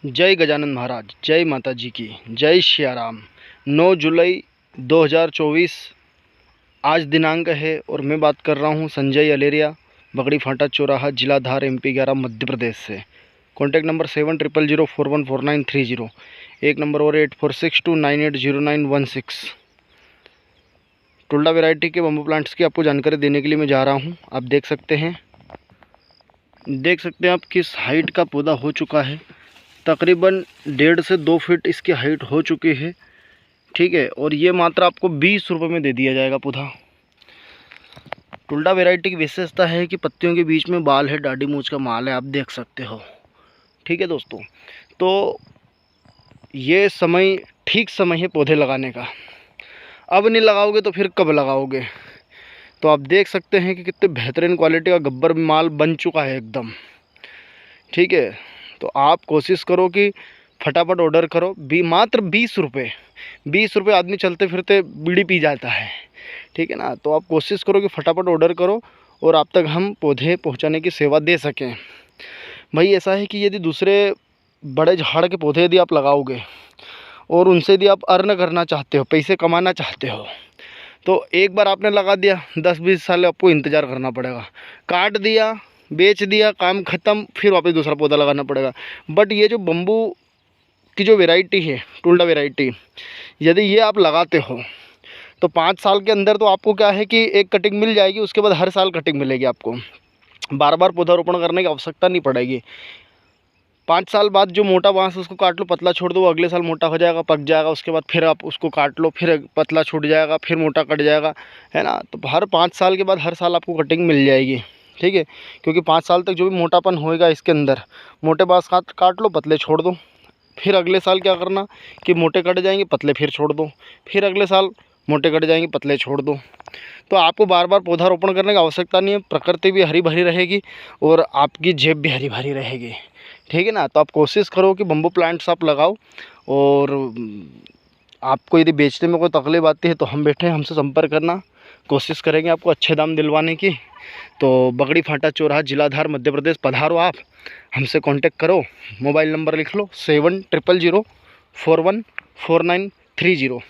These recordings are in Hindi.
जय गजानन महाराज, जय माता जी की, जय सियाराम। 9 जुलाई 2024 आज दिनांक है और मैं बात कर रहा हूं संजय अलेरिया, बगड़ी फाटा चौराहा, जिला धार, MP 11, मध्य प्रदेश से। Contact number 7000414930। एक नंबर और 8462980916। टुल्डा वैरायटी के बम्बू प्लांट्स की आपको जानकारी देने के लिए मैं जा रहा हूं। आप देख सकते हैं आप किस हाइट का पौधा हो चुका है। तकरीबन 1.5 से 2 फीट इसकी हाइट हो चुकी है, ठीक है। और ये मात्र आपको 20 रुपये में दे दिया जाएगा पौधा। टुल्डा वैरायटी की विशेषता है कि पत्तियों के बीच में बाल है, डाडी मूंछ का माल है, आप देख सकते हो, ठीक है दोस्तों। तो ये समय ठीक समय है पौधे लगाने का। अब नहीं लगाओगे तो फिर कब लगाओगे। तो आप देख सकते हैं कि कितने बेहतरीन क्वालिटी का गब्बर माल बन चुका है एकदम, ठीक है। तो आप कोशिश करो कि फटाफट ऑर्डर करो। मात्र 20 रुपये आदमी चलते फिरते बीड़ी पी जाता है, ठीक है ना। तो आप कोशिश करो कि फटाफट ऑर्डर करो और आप तक हम पौधे पहुंचाने की सेवा दे सकें। भाई ऐसा है कि यदि दूसरे बड़े झाड़ के पौधे यदि आप लगाओगे और उनसे यदि आप अर्न करना चाहते हो, पैसे कमाना चाहते हो, तो एक बार आपने लगा दिया, 10-20 साल आपको इंतज़ार करना पड़ेगा। काट दिया, बेच दिया, काम ख़त्म, फिर वापस दूसरा पौधा लगाना पड़ेगा। बट ये जो बम्बू की जो वैरायटी है, टुल्डा वैरायटी, यदि ये आप लगाते हो तो 5 साल के अंदर तो आपको क्या है कि एक कटिंग मिल जाएगी। उसके बाद हर साल कटिंग मिलेगी आपको, बार बार पौधारोपण करने की आवश्यकता नहीं पड़ेगी। 5 साल बाद जो मोटा बाँस उसको काट लो, पतला छोड़ दो, अगले साल मोटा हो जाएगा, पक जाएगा। उसके बाद फिर आप उसको काट लो, फिर पतला छूट जाएगा, फिर मोटा कट जाएगा, है ना। तो हर 5 साल के बाद हर साल आपको कटिंग मिल जाएगी, ठीक है। क्योंकि 5 साल तक जो भी मोटापन होएगा इसके अंदर, मोटे बाँस काट लो, पतले छोड़ दो। फिर अगले साल क्या करना कि मोटे कट जाएंगे, पतले फिर छोड़ दो, फिर अगले साल मोटे कट जाएंगे, पतले छोड़ दो। तो आपको बार बार पौधारोपण करने की आवश्यकता नहीं है। प्रकृति भी हरी भरी रहेगी और आपकी जेब भी हरी भरी रहेगी, ठीक है ना। तो आप कोशिश करो कि बम्बू प्लांट्स आप लगाओ। और आपको यदि बेचने में कोई तकलीफ आती है तो हम बैठे हैं, हमसे संपर्क करना, कोशिश करेंगे आपको अच्छे दाम दिलवाने की। तो बगड़ी फाटा चौराहा, जिला धार, मध्य प्रदेश पधारो, आप हमसे कांटेक्ट करो। मोबाइल नंबर लिख लो 7000414930।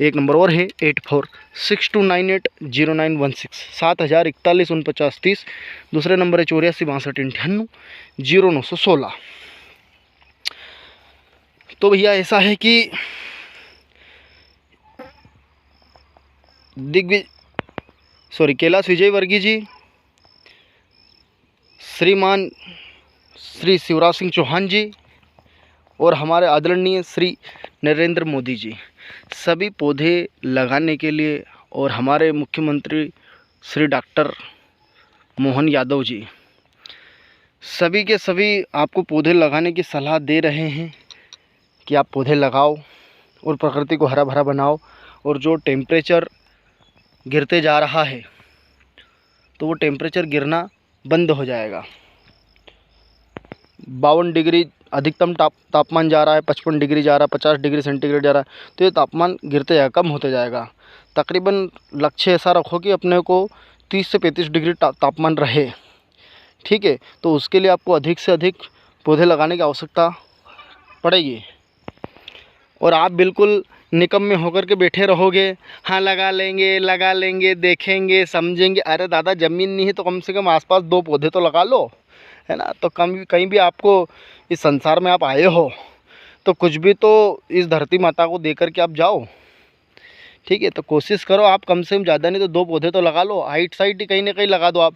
एक नंबर और है 8462980916, 70414930। दूसरे नंबर है 8462580916। तो भैया ऐसा है कि कैलाश विजय वर्गीय जी, श्रीमान श्री शिवराज सिंह चौहान जी और हमारे आदरणीय श्री नरेंद्र मोदी जी, सभी पौधे लगाने के लिए, और हमारे मुख्यमंत्री श्री डॉक्टर मोहन यादव जी, सभी के सभी आपको पौधे लगाने की सलाह दे रहे हैं कि आप पौधे लगाओ और प्रकृति को हरा भरा बनाओ। और जो टेम्परेचर गिरते जा रहा है तो वो टेम्परेचर गिरना बंद हो जाएगा। 52 डिग्री अधिकतम तापमान जा रहा है, 55 डिग्री जा रहा है, 50 डिग्री सेंटीग्रेड जा रहा है। तो ये तापमान गिरते जाएगा, कम होते जाएगा। तकरीबन लक्ष्य ऐसा रखो कि अपने को 30 से 35 डिग्री तापमान रहे, ठीक है। तो उसके लिए आपको अधिक से अधिक पौधे लगाने की आवश्यकता पड़ेगी। और आप बिल्कुल निकम्मे होकर के बैठे रहोगे, हाँ लगा लेंगे, देखेंगे, समझेंगे। अरे दादा, ज़मीन नहीं है तो कम से कम आसपास 2 पौधे तो लगा लो, है ना। तो कहीं भी आपको इस संसार में आप आए हो तो कुछ भी तो इस धरती माता को दे कर के आप जाओ, ठीक है। तो कोशिश करो आप कम से कम, ज़्यादा नहीं तो 2 पौधे तो लगा लो। हाइट साइड ही कहीं ना कहीं लगा दो आप,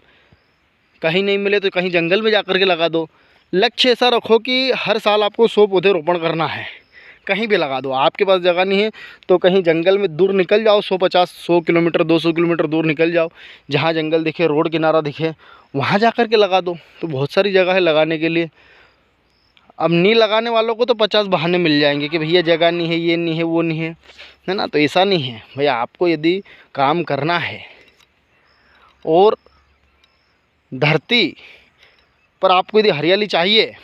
कहीं नहीं मिले तो कहीं जंगल में जा कर के लगा दो। लक्ष्य ऐसा रखो कि हर साल आपको 100 पौधे रोपण करना है, कहीं भी लगा दो। आपके पास जगह नहीं है तो कहीं जंगल में दूर निकल जाओ, 100 किलोमीटर 200 किलोमीटर दूर निकल जाओ, जहाँ जंगल दिखे, रोड किनारा दिखे, वहाँ जा कर के लगा दो। तो बहुत सारी जगह है लगाने के लिए। अब नहीं लगाने वालों को तो 50 बहाने मिल जाएंगे कि भैया जगह नहीं है, ये नहीं है, वो नहीं है, है ना। तो ऐसा नहीं है भैया, आपको यदि काम करना है और धरती पर आपको यदि हरियाली चाहिए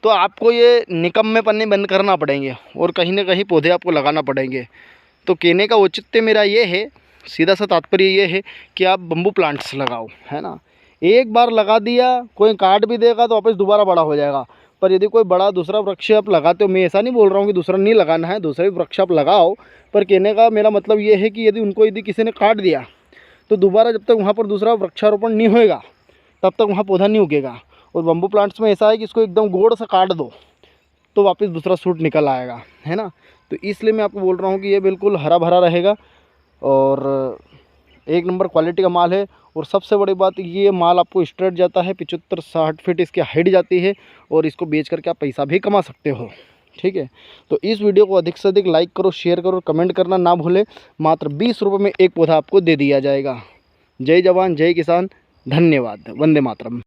तो आपको ये निकम्मे पन्ने बंद करना पड़ेंगे और कहीं ना कहीं पौधे आपको लगाना पड़ेंगे। तो कहने का औचित्य मेरा ये है, सीधा सा तात्पर्य ये है कि आप बम्बू प्लांट्स लगाओ, है ना। एक बार लगा दिया, कोई काट भी देगा तो वापस दोबारा बड़ा हो जाएगा। पर यदि कोई बड़ा दूसरा वृक्ष आप लगाते हो, मैं ऐसा नहीं बोल रहा हूँ कि दूसरा नहीं लगाना है, दूसरे वृक्ष आप लगाओ, पर कहने का मेरा मतलब ये है कि यदि किसी ने काट दिया तो दोबारा जब तक वहाँ पर दूसरा वृक्षारोपण नहीं होएगा तब तक वहाँ पौधा नहीं उगेगा। और बम्बू प्लांट्स में ऐसा है कि इसको एकदम गोड़ से काट दो तो वापस दूसरा सूट निकल आएगा, है ना। तो इसलिए मैं आपको बोल रहा हूँ कि ये बिल्कुल हरा भरा रहेगा और एक नंबर क्वालिटी का माल है। और सबसे बड़ी बात, ये माल आपको स्ट्रेट जाता है, 75-60 फीट इसकी हाइट जाती है और इसको बेच करके आप पैसा भी कमा सकते हो, ठीक है। तो इस वीडियो को अधिक से अधिक लाइक करो, शेयर करो, कमेंट करना ना भूलें। मात्र 20 रुपये में एक पौधा आपको दे दिया जाएगा। जय जवान जय किसान, धन्यवाद, वंदे मातरम।